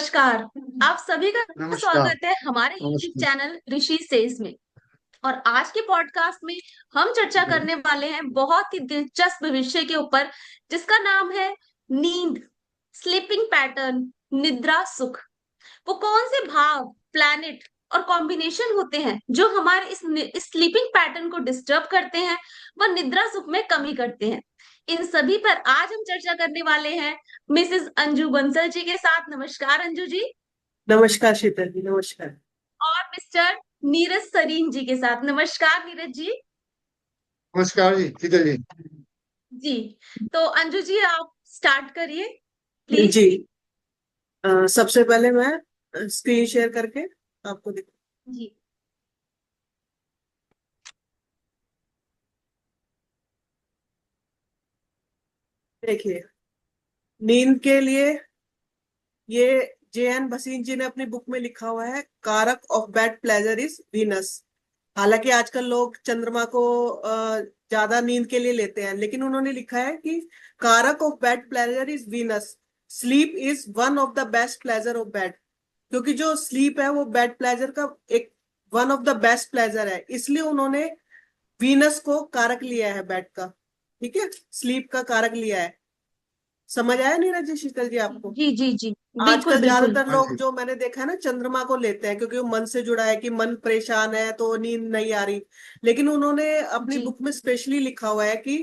नमस्कार। आप सभी का नमस्कार। स्वागत है हमारे यूट्यूब नमस्कार। चैनल ऋषि सेज में। और आज के पॉडकास्ट में हम चर्चा करने वाले हैं बहुत ही दिलचस्प विषय के ऊपर, जिसका नाम है नींद, स्लीपिंग पैटर्न, निद्रा सुख। वो कौन से भाव, प्लैनेट और कॉम्बिनेशन होते हैं जो हमारे इस स्लीपिंग पैटर्न को डिस्टर्ब करते हैं व निद्रा सुख में कमी करते हैं। इन सभी पर आज हम चर्चा करने वाले हैं मिसेस अंजू बंसल जी के साथ। नमस्कार अंजू जी। नमस्कार शीतल जी, नमस्कार। और मिस्टर नीरज सरीन जी के साथ। नमस्कार नीरज जी। नमस्कार जी, शीतल जी। जी, तो अंजू जी आप स्टार्ट करिए प्लीज। जी। सबसे पहले मैं स्क्रीन शेयर करके आपको जी। देखिए, नींद के लिए ये जे.एन. भसीन जी ने अपनी बुक में लिखा हुआ है, कारक of bad pleasure is Venus. हालांकि आजकल लोग चंद्रमा को ज्यादा नींद के लिए लेते हैं, लेकिन उन्होंने लिखा है कि कारक of bad pleasure is Venus. Sleep is one of the best pleasure of bad. क्योंकि जो स्लीप है वो बेड प्लेजर का एक one of the best pleasure है, इसलिए उन्होंने वीनस को कारक लिया है बेड का। ठीक है, स्लीप का कारक लिया है। समझ आया नीरज जी, शीतल जी आपको? जी जी जी, बिल्कुल आजकल बिल्कुल। ज्यादातर हाँ लोग जी। जो मैंने देखा है ना, चंद्रमा को लेते हैं क्योंकि वो मन से जुड़ा है कि मन परेशान है तो नींद नहीं आ रही। लेकिन उन्होंने अपनी जी बुक में स्पेशली लिखा हुआ है कि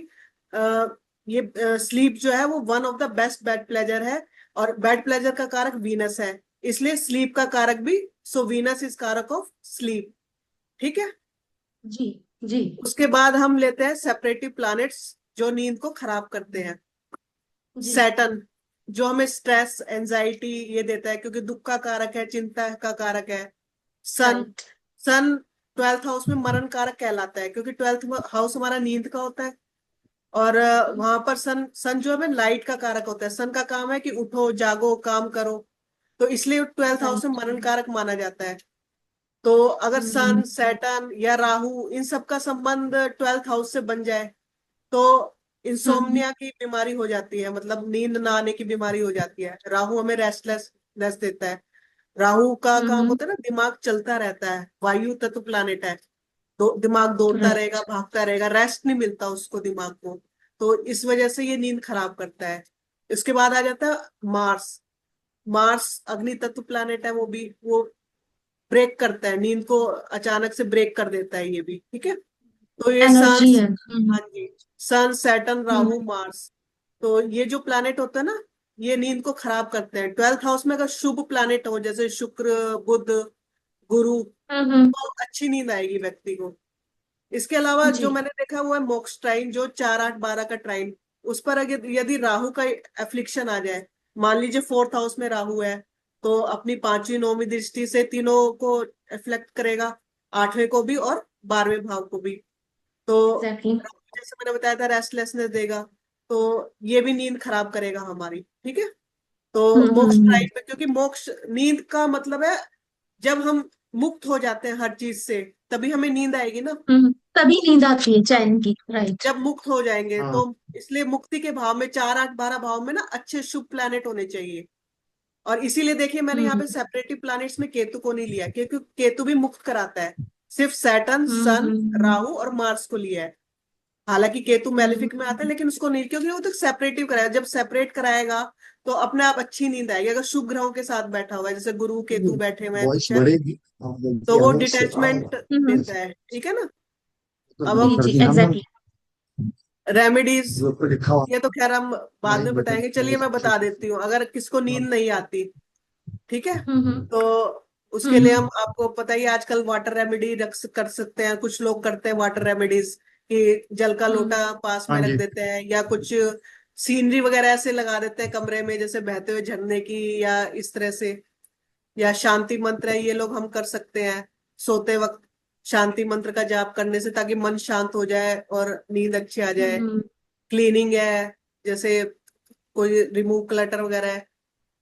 आ, ये स्लीप जो है वो one of the best bed pleasure है, और बेड प्लेजर का कारक वीनस है, इसलिए स्लीप का कारक भी। सो वीनस इज कारक ऑफ स्लीप। ठीक है। जी जी उसके बाद हम लेते हैं सेपरेटिव प्लैनेट्स जो नींद को खराब करते हैं। जी। सैटर्न, जो हमें स्ट्रेस एंजाइटी ये देता है क्योंकि दुख का कारक है, चिंता का कारक है। सन, राइट। सन ट्वेल्थ हाउस में मरण कारक कहलाता है क्योंकि ट्वेल्थ हाउस हमारा नींद का होता है। और वहां पर सन सन जो है लाइट का कारक होता है। सन का काम है कि उठो जागो काम करो, तो इसलिए ट्वेल्थ हाउस में राइट। मरण कारक माना जाता है। तो अगर सन, सैटर्न या राहु इन सब का संबंध ट्वेल्थ हाउस से बन जाए तो हम्म इंसोम्निया की बीमारी हो जाती है, मतलब नींद ना आने की बीमारी हो जाती है। राहु हमें रेस्टलेसनेस देता है। राहु का काम हम्म। होता है ना, दिमाग चलता रहता है, वायु तत्व प्लानिट है। तो दिमाग दौड़ता रहेगा, राइट। भागता रहेगा, रेस्ट नहीं मिलता उसको दिमाग को। तो इस वजह से ये नींद खराब करता है। इसके बाद आ जाता है मार्स। मार्स अग्नि तत्व प्लानिट है, वो ब्रेक करता है नींद को, अचानक से ब्रेक कर देता है ये भी। ठीक है। तो ये सन, एनर्जी है। हाँ जी, सन सैटर्न हम्म राहु मार्स, तो ये जो प्लैनेट होता है ना, ये नींद को खराब करते हैं। ट्वेल्थ हाउस में अगर शुभ प्लैनेट हो जैसे शुक्र, बुध, गुरु, हम्म। तो अच्छी नींद आएगी व्यक्ति को। इसके अलावा जी। जो मैंने देखा हुआ है मोक्ष ट्राइन, जो 4 8 12 का ट्राइन, उस पर अगर यदि राहु का एफ्लिक्शन आ जाए, मान लीजिए फोर्थ हाउस में राहु है, तो अपनी पांचवी नौवीं दृष्टि से तीनों को इफेक्ट करेगा, आठवें को भी और 12वें भाव को भी। तो एग्जैक्टली। राहु जैसे मैंने बताया था रेस्टलेसनेस देगा, तो ये भी नींद खराब करेगा हमारी। ठीक है। तो मोक्ष हम्म। टाइम में, क्योंकि मोक्ष नींद का मतलब है जब हम मुक्त हो जाते हैं हर चीज से, तभी हमें नींद आएगी ना। तभी नींद आती है हाँ, चैन की। राइट। जब मुक्त हो जाएंगे हाँ। तो, इसलिए मुक्ति के भाव में 4 8 12 भाव में ना अच्छे शुभ प्लैनेट होने चाहिए। और इसीलिए देखिए मैंने यहाँ हम्म पे सेपरेटिव प्लैनेट्स में केतु को नहीं लिया, क्योंकि केतु भी मुक्त कराता है। सिर्फ सैटर्न, सन, हम्म। राहु और मार्स को लिया है। हालांकि केतु हम्म। मैलेफिक में आता है, लेकिन उसको नहीं, क्योंकि वो तो सेपरेटिव कराएगा। जब सेपरेट कराएगा तो अपने आप अच्छी नींद आएगी। अगर शुभ ग्रहों के साथ बैठा हुआ है, जैसे गुरु केतु बैठे हुए हैं वॉइस कुछ है, बढ़ेगी। तो वो हाँ, डिटैचमेंट हम्म। देता है। ठीक है ना। अब जी हम जी एग्जैक्टली। रेमेडीज, जो तो लिखा हुआ ये तो खैर हम बाद माइक में बटन बताएंगे, चलिए मैं बता देती हूँ अगर किसको नींद नहीं आती। ठीक है। हम्म तो उसके लिए हम्म। हम, आपको पता ही है, आजकल वाटर रेमेडी कर सकते हैं। कुछ लोग करते हैं वाटर रेमेडीज कि जल का हम्म। लोटा पास में हाँ रख जी। देते हैं, या कुछ सीनरी वगैरह ऐसे लगा देते हैं कमरे में, जैसे बहते हुए झरने की, या इस तरह से। या शांति मंत्र है, ये लोग हम कर सकते हैं सोते वक्त, शांति मंत्र का जाप करने से, ताकि मन शांत हो जाए और नींद अच्छी आ जाए। हम्म। क्लीनिंग है, जैसे कोई रिमूव क्लटर वगैरह है।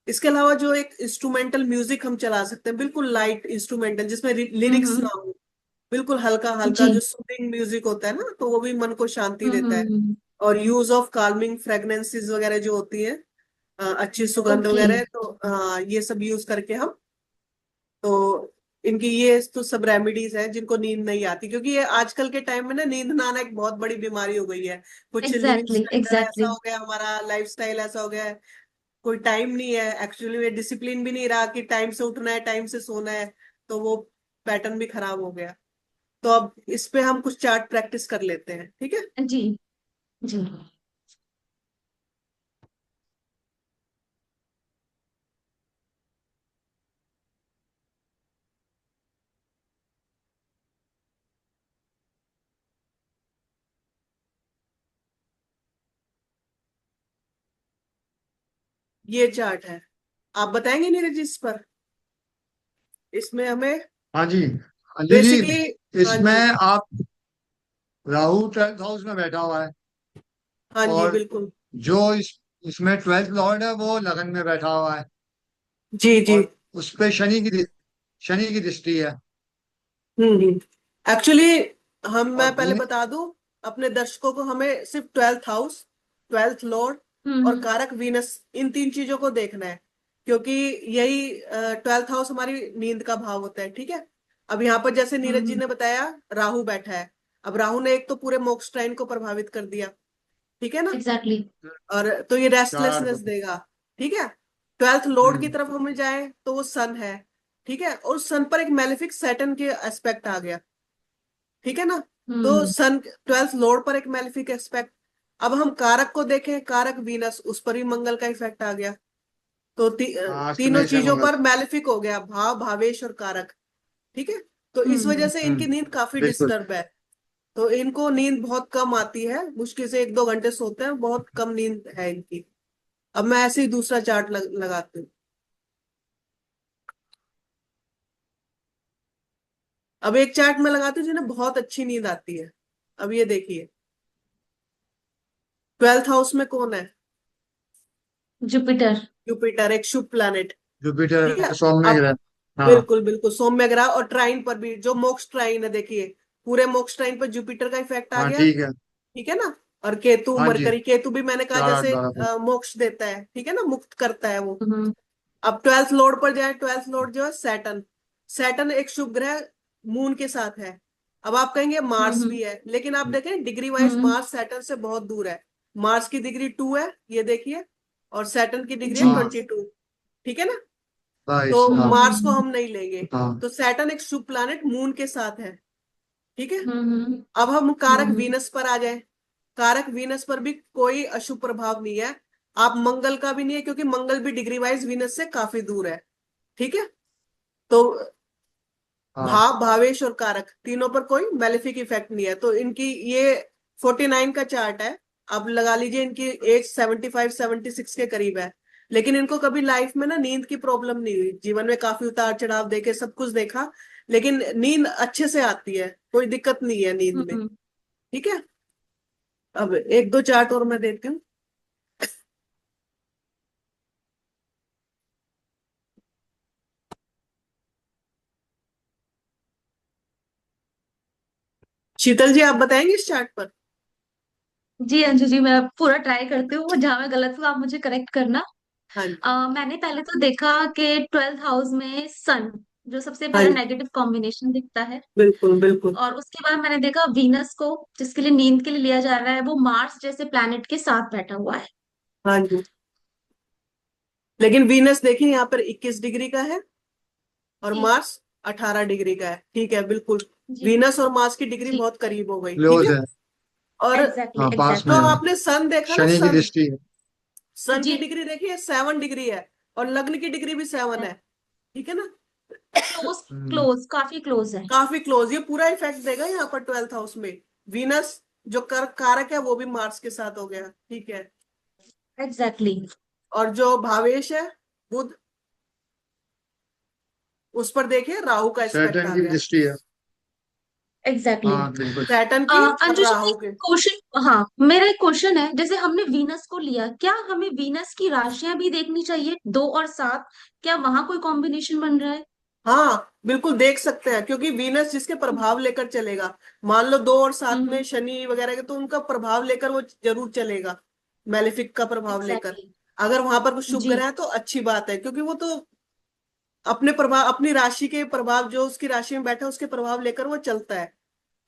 इसके अलावा जो एक इंस्ट्रूमेंटल म्यूजिक हम चला सकते हैं, बिल्कुल लाइट इंस्ट्रूमेंटल जिसमें लिरिक्स हम्म। ना हो, बिल्कुल हल्का हल्का जी। जो सूदिंग म्यूजिक होता है ना, तो वो भी मन को शांति देता है। हम्म। और यूज ऑफ काल्मिंग फ्रेग्रेंसेस वगैरह जो होती है, अच्छी सुगंध ओके। वगैरह है, तो ये सब यूज करके हम, तो इनकी ये तो सब रेमेडीज है जिनको नींद नहीं आती, क्योंकि ये आजकल के टाइम में ना नींद ना आना एक बहुत बड़ी बीमारी हो गई है। कुछ लिविंग एग्जैक्टली स्टैंडर्ड ऐसा एग्जैक्टली। हो गया, हमारा लाइफ स्टाइल ऐसा हो गया है, कोई टाइम नहीं है एक्चुअली में, डिसिप्लिन भी नहीं रहा कि टाइम से उठना है टाइम से सोना है, तो वो पैटर्न भी खराब हो गया। तो अब इस पे हम कुछ चार्ट प्रैक्टिस कर लेते हैं, ठीक है। जी जी। ये चार्ट है, आप बताएंगे नीरज जी इस पर? इसमें हमें हाँ जी। हाँ जी जी। बेसिकली, हाँ इसमें जी, आप, राहु 12th हाउस में बैठा हुआ है। हाँ जी और बिल्कुल। जो इसमें 12th लॉर्ड है वो लगन में बैठा हुआ है। जी जी। और उस पे शनि की दृष्टि है। एक्चुअली मैं और पहले बता दूं अपने दर्शकों को, हमें सिर्फ 12th हाउस, 12th लॉर्ड और हम्म कारक वीनस, इन तीन चीजों को देखना है, क्योंकि यही 12th हाउस हमारी नींद का भाव होता है, ठीक है। अब यहाँ पर जैसे नीरज जी हम्म। ने बताया, राहु बैठा है। अब राहु ने एक तो पूरे मोक्ष ट्राइन को प्रभावित कर दिया, ठीक है ना, एग्जैक्टली। और तो ये चार रेस्टलेसनेस दो। देगा, ठीक है। 12th लॉर्ड की हम्म। तरफ हमें जाए तो वो सन है, ठीक है, और सन पर एक मेलेफिक सैटर्न के एस्पेक्ट आ गया, ठीक है ना। तो हम्म सन 12th लॉर्ड पर एक मेलेफिक एस्पेक्ट। अब हम कारक को देखें, कारक वीनस, उस पर भी मंगल का इफेक्ट आ गया। तो अष्ट तीनों में से चीजों मंगल। पर मेलेफिक हो गया, भाव भावेश और कारक, ठीक है। तो इस वजह से इनकी हम्म। नींद काफी बिल्कुल। डिस्टर्ब है। तो इनको नींद बहुत कम आती है, मुश्किल से 1-2 घंटे सोते हैं, बहुत कम नींद है इनकी। अब मैं ऐसे ही दूसरा चार्ट लगाती हूँ। अब एक चार्ट में लगाती हूँ जिन्हें बहुत अच्छी नींद आती है। अब ये देखिए, 12th हाउस में कौन है? जुपिटर। जुपिटर, एक शुभ प्लैनेट, ठीक है। जुपिटर सौम्य अब ग्रह। हाँ। बिल्कुल बिल्कुल सौम्य ग्रह, और ट्राइन पर भी जो मोक्ष ट्राइन है, देखिए पूरे मोक्ष ट्राइन पर जुपिटर का इफेक्ट आ हाँ गया, ठीक है। ठीक है ना। और केतु, हाँ जी। मरकरी, केतु भी मैंने कहा 4 8 जैसे 12 मोक्ष देता है, ठीक है ना, मुक्त करता है वो। हम्म अब 12th लॉर्ड पर जाए, 12th लॉर्ड जो है सैटर्न, सैटर्न एक शुभ ग्रह मून के साथ है। अब आप कहेंगे मार्स हम्म भी है, लेकिन आप देखें डिग्री वाइज हम्म। मार्स सैटर्न से बहुत दूर है। मार्स की डिग्री 2 है, ये देखिए, और सैटर्न की डिग्री है जी। हाँ 22, ठीक है ना। 22। तो हाँ मार्स को हम नहीं लेंगे। हाँ। तो सैटर्न एक शुभ प्लैनेट मून के साथ है, ठीक है। हम्म अब हम कारक हम्म। वीनस पर आ जाए, कारक वीनस पर भी कोई अशुभ प्रभाव नहीं है। आप मंगल का भी नहीं है, क्योंकि मंगल भी डिग्री वाइज वीनस से काफी दूर है, ठीक है। तो हाँ। भाव भावेश और कारक तीनों पर कोई मेलेफिक इफेक्ट नहीं है, तो इनकी ये 49 का चार्ट है। अब लगा लीजिए इनकी एज 75-76 के करीब है, लेकिन इनको कभी लाइफ में ना नींद की प्रॉब्लम नहीं हुई, जीवन में काफी उतार चढ़ाव देखे, सब कुछ देखा, लेकिन नींद अच्छे से आती है, कोई दिक्कत नहीं है नींद में, हम्म। ठीक है। अब एक दो चार्ट और मैं देती हूँ। शीतल जी, आप बताएंगे इस चार्ट पर? जी अंजू जी, मैं पूरा ट्राई करती हूँ, जहां मैं गलत हूँ आप मुझे करेक्ट करना। हाँ जी, मैंने पहले तो देखा कि 12th हाउस में सन, जो सबसे हाँ पहला जी, नेगेटिव कॉम्बिनेशन दिखता है। बिल्कुल बिल्कुल, और उसके बाद मैंने देखा वीनस को, जिसके लिए नींद के लिए लिया जा रहा है, वो मार्स जैसे प्लैनेट के साथ बैठा हुआ है। हाँ जी। लेकिन वीनस देखिए यहाँ पर 21 डिग्री का है, और जी मार्स 18 डिग्री का है, ठीक है, बिल्कुल। जी वीनस और मार्स की डिग्री जी। बहुत करीब हो गई, ठीक क्लोज है। है। और एग्जैक्टली हाँ पास जो में एग्जैक्टली। है। आपने सन देखा ना, शनि की सन, दृष्टि है। सन जी। की डिग्री देखिए 7 डिग्री है, और लग्न की डिग्री भी 7 है, ठीक है ना। क्लोज। हम्म। क्लोज, काफी क्लोज है। काफी क्लोज, ये पूरा इफेक्ट देगा यहाँ पर 12th हाउस में। वीनस जो कारक है वो भी मार्स के साथ हो गया, ठीक है। एग्जैक्टली और जो भावेश है, बुध, उस पर देखिए राहु का एस्पेक्ट सैटर्न आ की भी गया, दृष्टि है। एग्जैक्टली। हाँ बिल्कुल। सैटर्न की और अंजु जी, राहु एक के। क्वेश्चन, हाँ मेरा एक क्वेश्चन है, जैसे हमने वीनस को लिया, क्या हमें वीनस की राशियां भी देखनी चाहिए, 2 और 7? क्या वहां कोई कॉम्बिनेशन बन रहा है? हाँ बिल्कुल देख सकते हैं, क्योंकि वीनस जिसके प्रभाव लेकर चलेगा, मान लो 2 और 7 में हम्म। शनि वगैरह के, तो उनका प्रभाव लेकर वो जरूर चलेगा, मैलेफिक का प्रभाव लेकर। एग्जैक्टली अगर वहां पर कुछ शुभ जी ग्रह है तो अच्छी बात है, क्योंकि वो तो अपने प्रभाव, अपनी राशि के प्रभाव, जो उसकी राशि में बैठा है उसके प्रभाव लेकर वो चलता है।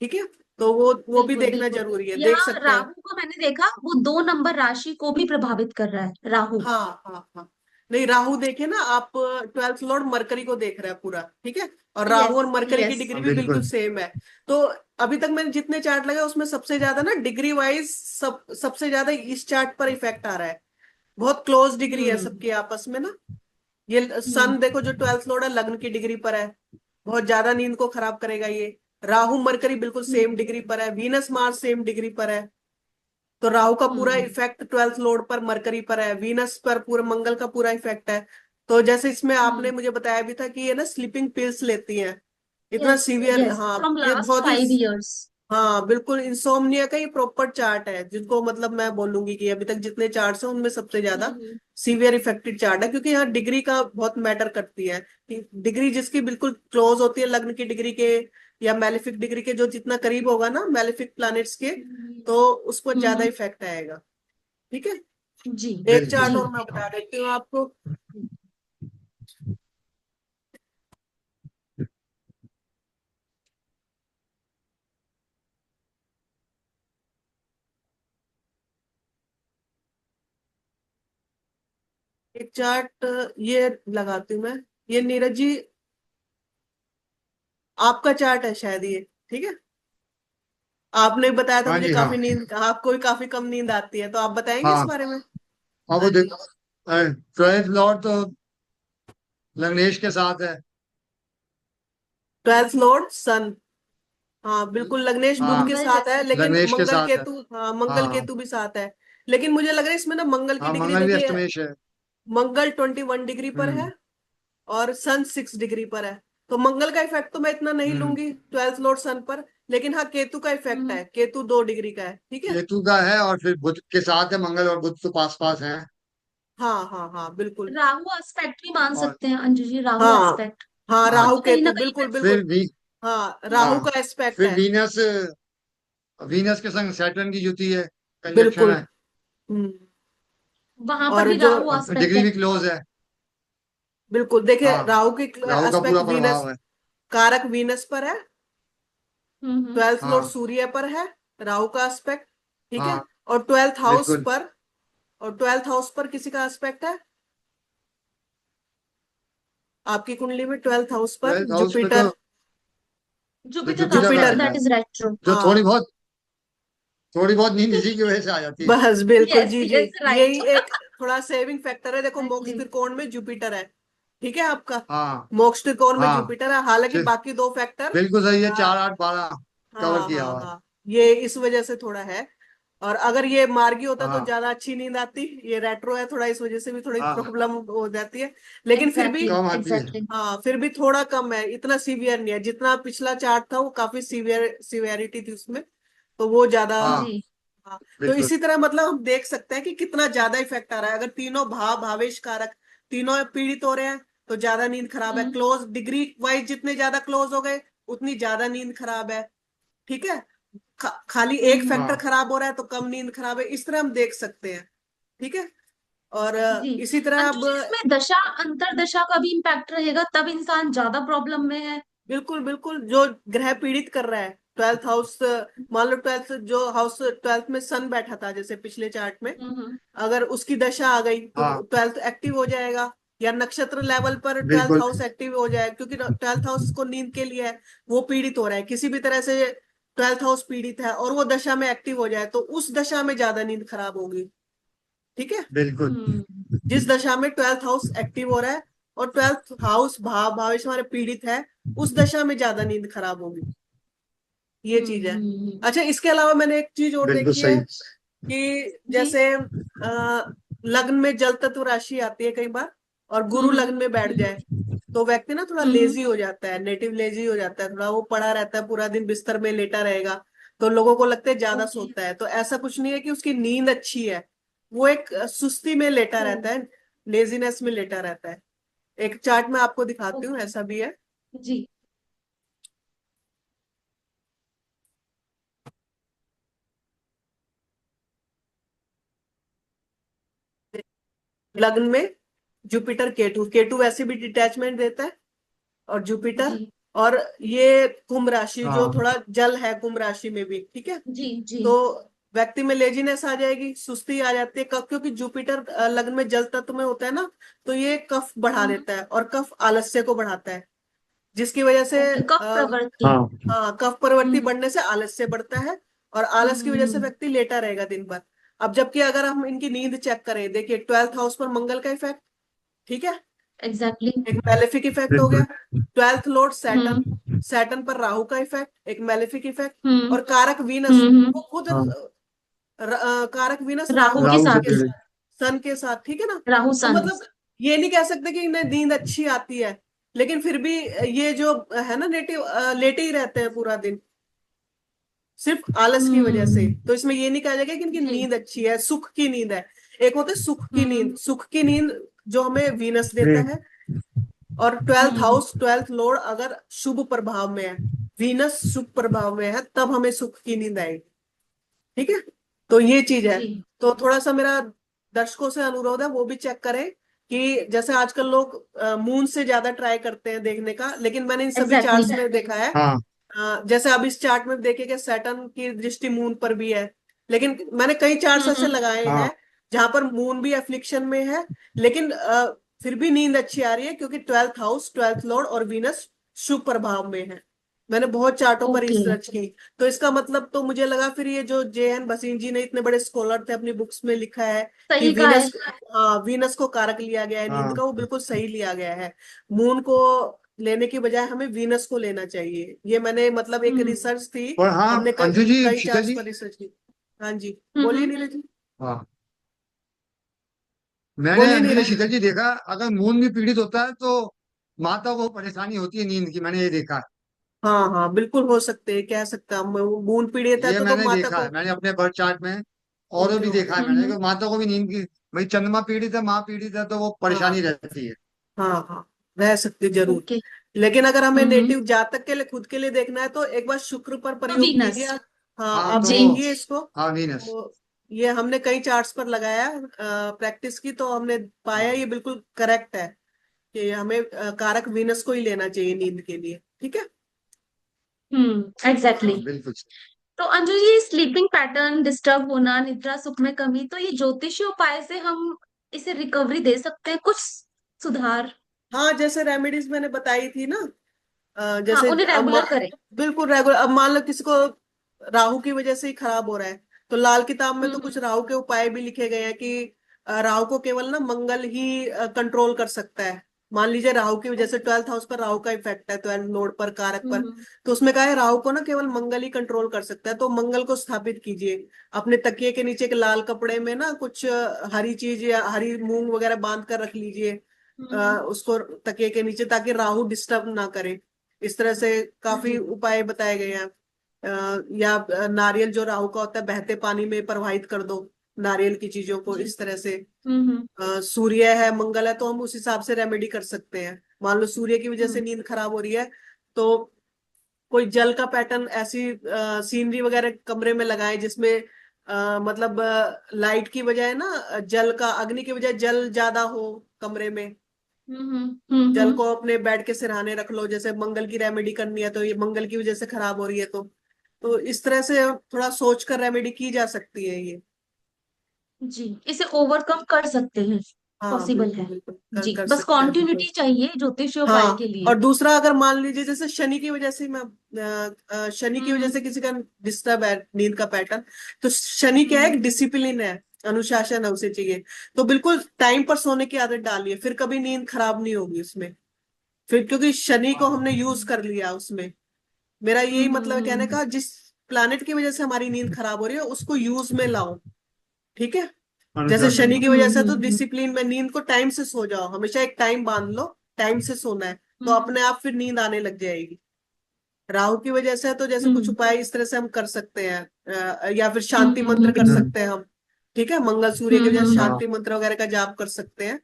ठीक है, तो वो भी बिल्कुल देखना बिल्कुल। जरूरी है, देख यहाँ सकते हैं। राहु को मैंने देखा, वो 2 नंबर राशि को भी प्रभावित कर रहा है राहु। हाँ हाँ हाँ। नहीं, राहु देखे ना आप, 12th लॉर्ड मरकरी को देख रहा है पूरा, ठीक है। और राहु यस और मरकरी की यस। डिग्री हाँ भी बिल्कुल बिल्कुल। सेम है। तो अभी तक मैंने जितने चार्ट लगाए उसमें सबसे ज्यादा ना डिग्री वाइज सबसे ज्यादा इस चार्ट पर इफेक्ट आ रहा है। बहुत क्लोज डिग्री है हम्म सबकी आपस में ना। ये सन हम्म देखो, जो 12th लॉर्ड है लग्न की डिग्री पर है, बहुत ज्यादा नींद को खराब करेगा ये। राहु मरकरी बिल्कुल सेम हम्म डिग्री पर है, वीनस मार्स सेम डिग्री पर है। तो राहु का पूरा हम्म इफेक्ट 12th लॉर्ड पर मरकरी पर है, वीनस पर पूरा मंगल का पूरा इफेक्ट है। तो जैसे इसमें आपने हम्म। मुझे बताया भी था कि ये ना स्लीपिंग पिल्स लेती हैं, इतना यस सीवियर, यस, हाँ फ्रॉम ये लास्ट बहुत ही, 5 इयर्स। हाँ बिल्कुल इंसोम्निया का ही प्रॉपर चार्ट है, जिनको मतलब मैं बोलूंगी कि अभी तक जितने चार्ट्स हैं उनमें सबसे ज्यादा हम्म सीवियर इफेक्टेड चार्ट है, क्योंकि यहाँ डिग्री का बहुत मैटर करती है। डिग्री जिसकी बिल्कुल क्लोज होती है लग्न की डिग्री के, या मैलेफिक डिग्री के जो जितना करीब होगा ना मैलेफिक प्लैनेट्स के, हम्म तो उस पर ज्यादा हम्म, इफेक्ट आएगा। ठीक है, जी एक चार्ट बिल्कुल। जी। और मैं बता देती हूँ आपको। एक चार्ट ये लगाती हूँ मैं, ये नीरज जी आपका चार्ट है शायद ये, ठीक है। आपने बताया था हाँ मुझे जी हाँ। काफी नींद, आपको भी काफी कम नींद आती है, तो आप बताएंगे इस हाँ बारे में। अब हाँ वो जी। देख, 12th लॉर्ड तो लग्नेश के साथ है। 12th लॉर्ड सन, हाँ बिल्कुल लग्नेश बुध के हाँ मंगल साथ है, जैसे। लेकिन लग्नेश के मंगल साथ है। केतु, हाँ मंगल हाँ केतु भी साथ है। लेकिन मुझे लग रहा है इसमें ना मंगल की हाँ डिग्री मंगल भी देखिए, अष्टमेश है। मंगल 21 डिग्री पर है हम्म और सन 6 डिग्री पर है। तो मंगल का इफेक्ट तो मैं इतना नहीं हम्म। लूंगी 12th लॉर्ड सन पर, लेकिन हाँ केतु का इफेक्ट हम्म है, केतु 2 डिग्री का है, ठीक है। केतु का है और फिर बुध के साथ है, मंगल और बुध तो पास पास हैं। हाँ हाँ हाँ बिल्कुल। राहु एस्पेक्ट भी मान और सकते हैं अंजू जी, राहु हाँ एस्पेक्ट। हाँ, हाँ राहु तो कहीं ना केतु कहीं बिल्कुल फिर बिल्कुल। भी हाँ राहु हाँ का एस्पेक्ट फिर है। वीनस, वीनस के संग सैटर्न की युति है, कंजक्शन बिल्कुल। है। हम्म। वहां पर और भी जो, राहु एस्पेक्ट डिग्री है। भी क्लोज है। बिल्कुल देखिए हाँ राहु की राहु का एस्पेक्ट पूरा वीनस, प्रभाव है। कारक वीनस पर है। हम्म। 12th लॉर्ड हाँ सूर्य पर है, राहु का एस्पेक्ट, ठीक है। हाँ और 12th हाउस बिल्कुल। पर, और 12th हाउस पर किसी का एस्पेक्ट है आपकी कुंडली में, 12th हाउस पर 12th हाउस पे तो जुपिटर, जो जुपिटर का जुपिटर का एस्पेक्ट, जुपिटर, है, दैट इज रेट्रो। जो थोड़ी हाँ बहुत, थोड़ी बहुत नींद इसी की वजह से आ जाती है। बस बिल्कुल यस जी जी। Yes right. यही एक थोड़ा सेविंग फैक्टर है, देखो मोक्ष एग्जैक्टली। त्रिकोण में जुपिटर है, ठीक है आपका, हाँ मोक्ष त्रिकोण में हाँ जुपिटर है, हालांकि फिर बाकी दो फैक्टर, बिल्कुल सही है, हाँ 4 8 12 कवर हाँ किया हाँ हुआ है। हाँ, ये इस वजह से थोड़ा है। और अगर ये मार्गी होता तो हाँ ज्यादा अच्छी नींद आती, ये रेट्रो है थोड़ा, इस वजह से भी थोड़ी हाँ प्रॉब्लम हो जाती है। लेकिन फिर भी, एग्जैक्टली कम आती है। एग्जैक्टली। हाँ फिर भी थोड़ा कम है, इतना सीवियर नहीं है, जितना पिछला चार्ट था वो काफी सीवियरिटी थी उसमें, तो वो ज्यादा। हाँ जी। हाँ, तो बिल्कुल। इसी तरह मतलब हम देख सकते हैं कि कितना ज्यादा इफेक्ट आ रहा है, अगर तीनों भाव भावेश कारक तीनों पीड़ित हो रहे हैं तो ज्यादा नींद खराब है, हम्म क्लोज डिग्री वाइज जितने ज्यादा क्लोज हो गए उतनी ज्यादा नींद खराब है, ठीक है। खाली एक फैक्टर हम्म। हाँ खराब हो रहा है तो कम नींद खराब है, इस तरह हम देख सकते हैं, ठीक है। और जी। इसी तरह अंजू अब, जी, इसमें दशा अंतरदशा का भी इम्पैक्ट रहेगा, तब इंसान ज्यादा प्रॉब्लम में है। बिल्कुल बिल्कुल जो ग्रह पीड़ित कर रहा है 12th हाउस, मान लो 12th जो हाउस 12th में सन बैठा था जैसे पिछले चार्ट में, हम्म। अगर उसकी दशा आ गई तो हाँ 12th एक्टिव हो जाएगा, या नक्षत्र लेवल पर 12th बिल्कुल। हाउस एक्टिव हो जाएगा, क्योंकि 12th हाउस को नींद के लिए है, वो पीड़ित हो रहा है किसी भी तरह से, 12th हाउस पीड़ित है और वो दशा में एक्टिव हो जाए तो उस दशा में ज्यादा नींद खराब होगी, ठीक है। बिल्कुल जिस दशा में 12th हाउस एक्टिव हो रहा है और 12th हाउस भावेश हमारे पीड़ित है, उस दशा में ज्यादा नींद खराब होगी, ये चीज है। हम्म। अच्छा, इसके अलावा मैंने एक चीज और बिल्कुल देखी है सही। कि जी। जैसे लग्न में जल तत्व राशि आती है कई बार, और गुरु लग्न में बैठ हम्म जाए तो व्यक्ति ना थोड़ा हम्म लेजी हो जाता है, नेटिव लेजी हो जाता है, थोड़ा वो पड़ा रहता है पूरा दिन बिस्तर में लेटा रहेगा, तो लोगों को लगता है ज्यादा ओके। सोता है, तो ऐसा कुछ नहीं है कि उसकी नींद अच्छी है, वो एक सुस्ती में लेटा ओ। रहता है, लेजीनेस में लेटा रहता है। एक चार्ट में आपको दिखाती हूँ, ओके। ऐसा भी है। जी। लग्न में जुपिटर केतु, केतु वैसे भी डिटैचमेंट देता है, और जुपिटर, जी और ये कुंभ राशि जो हाँ थोड़ा जल है, कुंभ राशि में भी, ठीक है। जी जी। तो व्यक्ति में लेजीनेस आ जाएगी, सुस्ती आ जाती है, कफ, क्योंकि जुपिटर लग्न में जल तत्व में होता है ना, तो ये कफ बढ़ा हम्म, देता है, और कफ आलस्य को बढ़ाता है, जिसकी वजह से ओके, कफ प्रवृत्ति। हाँ हाँ, कफ प्रवृत्ति हम्म बढ़ने से आलस्य बढ़ता है, और आलस की वजह से हम्म। व्यक्ति लेटा रहेगा दिन भर। अब जबकि अगर हम इनकी नींद चेक करें, देखिए 12th हाउस पर मंगल का इफेक्ट, ठीक है, एग्जैक्टली। एक मेलेफिक इफेक्ट हो गया। बिल्कुल। 12th लॉर्ड सैटर्न, हम्म सैटर्न पर राहु का इफेक्ट, एक मेलेफिक इफेक्ट। हम्म और कारक वीनस, हम्म। वो खुद हाँ कारक वीनस राहु राहु के राहु से साथ। पीड़ित। सन के साथ, ठीक है ना। राहु तो सन। मतलब ये नहीं कह सकते कि इन्हें नींद अच्छी आती है, लेकिन फिर भी ये जो है ना नेटिव, लेटे ही रहते हैं पूरा दिन, सिर्फ आलस की वजह से। हम्म। तो इसमें ये नहीं कहा जाएगा कि इनकी जी। नींद अच्छी है, सुख की नींद है। एक होते सुख की नींद, हम्म सुख की नींद जो हमें वीनस देता ठीक। है। और 12th हम्म। हाउस, 12th लॉर्ड अगर शुभ प्रभाव में है, वीनस शुभ प्रभाव में है, तब हमें सुख की नींद आएगी, ठीक है। तो ये चीज है। जी। तो थोड़ा सा मेरा दर्शकों से अनुरोध है, वो भी चेक करें कि जैसे आजकल लोग मून से ज्यादा ट्राई करते हैं देखने का, लेकिन मैंने इन सभी एग्जैक्टली। चार्ट्स में देखा है, हाँ जैसे अब इस चार्ट में देखिए कि सैटर्न की दृष्टि मून पर भी है, लेकिन मैंने कई चार्ट्स ऐसे हम्म। लगाए हाँ हैं जहां पर मून भी एफ्लिक्शन में है, लेकिन फिर भी नींद अच्छी आ रही है, क्योंकि 12th हाउस, 12th लॉर्ड और वीनस शुभ प्रभाव में है। मैंने बहुत चार्टों पर ओके। रिसर्च की। तो इसका मतलब तो मुझे लगा फिर ये जो जे एन भसीन जी ने, इतने बड़े स्कॉलर थे, अपनी बुक्स में लिखा है कि सही कहा है। वीनस, हाँ, वीनस को कारक लिया गया है नींद हाँ। का, वो बिल्कुल सही लिया गया है। मून को लेने की बजाय हमें वीनस को लेना चाहिए, ये मैंने मतलब एक हम्म रिसर्च थी, और हाँ हमने अंजू कई जी, कई शीतल चार्ट्स जी। पर रिसर्च की। हाँ जी, बोलिए हम्म। नीरज जी। हाँ मैंने बोलिए अंजू जी, नीरज जी। शीतल जी देखा, अगर मून भी पीड़ित होता है तो माता को परेशानी होती है नींद की, मैंने ये देखा है। हाँ हाँ, बिल्कुल हो सकते हैं, कह सकते हैं हम, मून पीड़ित है ये तो मैंने माता देखा को। है, मैंने अपने बर्थ चार्ट में और ओके भी देखा ओके। है मैंने कि माता को भी नींद की, भाई चंद्रमा पीड़ित है, माँ पीड़ित है, तो वो हाँ परेशानी रहती है। हाँ हाँ, रह सकते जरूर। ओके। लेकिन अगर हमें हम्म। नेटिव जातक के लिए, खुद के लिए देखना है, तो एक बार शुक्र पर तो प्रयोग वीनस। कीजिए आप। हाँ, हाँ आप तो वो, जी। देखिए इसको। हाँ वीनस। तो ये हमने कई चार्ट्स पर लगाया, प्रैक्टिस की, तो हमने पाया हाँ ये बिल्कुल करेक्ट है कि हमें कारक वीनस को ही लेना चाहिए नींद के लिए, ठीक है। एग्जैक्टली। हाँ बिल्कुल। तो Anju ji, sleeping pattern disturb होना, निद्रा सुख में कमी, तो ये ज्योतिषीय उपाय से हम इसे रिकवरी दे सकते हैं, कुछ सुधार? हाँ, जैसे रेमेडीज मैंने बताई थी ना, हाँ, जैसे उन्हें अब रेगुलर करें। बिल्कुल रेगुलर। अब मान लो किसी को राहु की वजह से ही खराब हो रहा है, तो लाल किताब में तो हम्म कुछ राहु के उपाय भी लिखे गए हैं कि राहु को केवल ना मंगल ही कंट्रोल कर सकता है। मान लीजिए राहु की वजह से, ओके। 12th हाउस पर राहु का इफेक्ट है, 12th नोड पर, कारक पर, हम्म तो उसमें कहा है राहु को ना केवल मंगल ही कंट्रोल कर सकता है, तो मंगल को स्थापित कीजिए। अपने तकिए के नीचे के लाल कपड़े में ना कुछ हरी चीज या हरी मूंग वगैरह बांध कर रख लीजिए, हम्म उसको तकिए के नीचे, ताकि राहु डिस्टर्ब ना करे। इस तरह से काफी जी। उपाय बताए गए हैं। या नारियल जो राहु का होता है, बहते पानी में प्रवाहित कर दो नारियल की चीजों को, जी। इस तरह से। हम्म। सूर्य है, मंगल है, तो हम उस हिसाब से रेमेडी कर सकते हैं। मान लो सूर्य की वजह से हम्म। नींद खराब हो रही है, तो कोई जल का पैटर्न, ऐसी सीनरी वगैरह कमरे में लगाए जिसमें मतलब लाइट की बजाय ना जल का, अग्नि की बजाय जल ज्यादा हो कमरे में। जल हम्म। को अपने बेड के सिरहाने रख लो, जैसे मंगल की रेमेडी करनी है, तो ये मंगल की वजह से खराब हो रही है, तो इस तरह से थोड़ा सोच कर रेमेडी की जा सकती है ये। जी, इसे ओवरकम कर सकते हैं। हाँ पॉसिबल बिल्कुल है। बिल्कुल, जी, कर बस सकते हैं बिल्कुल। कॉन्टिन्यूटी चाहिए ज्योतिषीय उपाय हाँ, के लिए। और दूसरा, अगर मान लीजिए जैसे शनि की वजह से मैं शनि की वजह हम्म से किसी का डिस्टर्ब है नींद का पैटर्न, तो शनि क्या है, हम्म एक डिसिप्लिन है, अनुशासन है, उसे चाहिए। तो बिल्कुल टाइम पर सोने की आदत डालिए, फिर कभी नींद खराब नहीं होगी उसमें। फिर क्योंकि शनि को हमने यूज कर लिया उसमें। मेरा यही मतलब है कहने हम्म। का, जिस प्लानिट की वजह से हमारी नींद खराब हो रही है उसको यूज में लाओ, ठीक है। जैसे अनुशासन शनि में। की वजह से तो डिसिप्लिन में, नींद को टाइम से सो जाओ, हमेशा एक टाइम बांध लो, टाइम से सोना है, तो हम्म अपने आप फिर नींद आने लग जाएगी। राहु की वजह से है, तो जैसे कुछ हम्म उपाय इस तरह से हम कर सकते हैं, या फिर शांति हम्म मंत्र कर हम्म सकते हैं हम, ठीक है, मंगल सूर्य की वजह से हम्म। हाँ। शांति मंत्र वगैरह का जाप कर सकते हैं।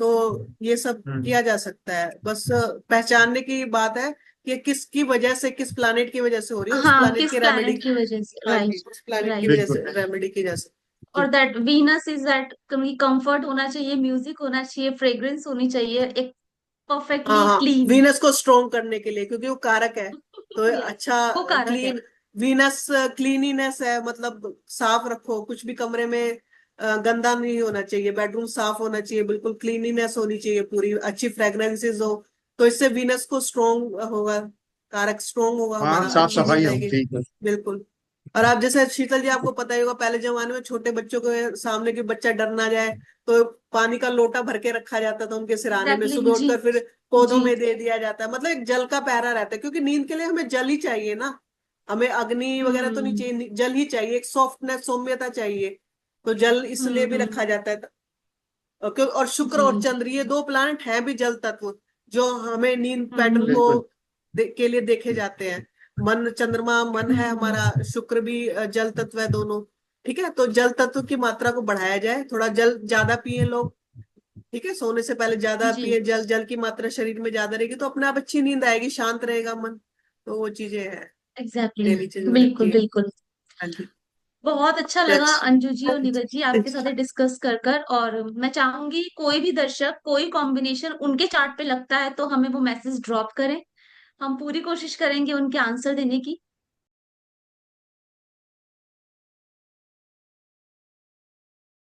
तो ये सब हम्म। किया जा सकता है, बस पहचानने की बात है कि किसकी वजह से, किस प्लानेट की वजह से हो रही है, उस हाँ, प्लानेट किस की रेमेडी। प्लैनेट की वजह से, हाँ जी, राइट। उस प्लानेट की राइट। वजह बिल्कुल। से रेमेडी की जा सकती और जी। That Venus is that comfort होना चाहिए, म्यूजिक होना चाहिए, फ्रेग्रेंस होनी चाहिए, एक हाँ परफेक्टली हाँ, क्लीन। वीनस को स्ट्रोंग करने के लिए, क्योंकि वो कारक है। तो यस, अच्छा, वो कारक है। क्लीन, वीनस क्लीनिनेस है, मतलब साफ रखो, कुछ भी कमरे में गंदा नहीं होना चाहिए, बेडरूम साफ होना चाहिए, बिल्कुल क्लीनिनेस होनी चाहिए पूरी, अच्छी फ्रेग्रेंसेस हो। तो इससे वीनस को स्ट्रोंग होगा, कारक स्ट्रोंग होगा, हाँ, हमारा साफ अच्छी सफाई नींद हो, आएगी। ठीक है। बिल्कुल। और आप जैसे शीतल जी, आपको पता ही होगा, पहले जमाने में छोटे बच्चों के सामने कि बच्चा डर ना जाए, तो पानी का लोटा भर के रखा जाता था उनके सिरहाने में, एग्जैक्टली सुबह जी। उठकर फिर पौधों जी। में दे दिया जाता है। मतलब एक जल का पहरा रहता है, क्योंकि नींद के लिए हमें जल ही चाहिए ना, हमें अग्नि वगैरह तो नहीं हम्म। चाहिए, जल ही चाहिए, एक सॉफ्टनेस, सौम्यता चाहिए। तो जल इसलिए भी रखा हम्म। जाता है। और शुक्र और जी। चंद्र, ये दो प्लैनेट हैं भी जल तत्व, जो हमें नींद पैटर्न को बिल्कुल। के लिए देखे जाते हैं। मन, चंद्रमा मन है हम्म। हमारा, शुक्र भी जल तत्व है, दोनों। ठीक है, तो जल तत्व की मात्रा को बढ़ाया जाए, थोड़ा जल ज्यादा पिए लोग। ठीक है, सोने से पहले ज्यादा जी। पिए, जल, जल की मात्रा शरीर में ज्यादा रहेगी तो अपने आप अच्छी नींद आएगी, शांत रहेगा मन। तो वो चीजें हैं, एग्जैक्टली लेनी exactly, जरूरत की बिल्कुल है। बिल्कुल। हाँ जी। बहुत अच्छा लगा अच्छा। अंजू जी और नीरज जी आपके साथ डिस्कस कर और मैं चाहूंगी कोई भी दर्शक कोई कॉम्बिनेशन उनके चार्ट पे लगता है तो हमें वो मैसेज ड्रॉप करें। हम पूरी कोशिश करेंगे उनके आंसर देने की।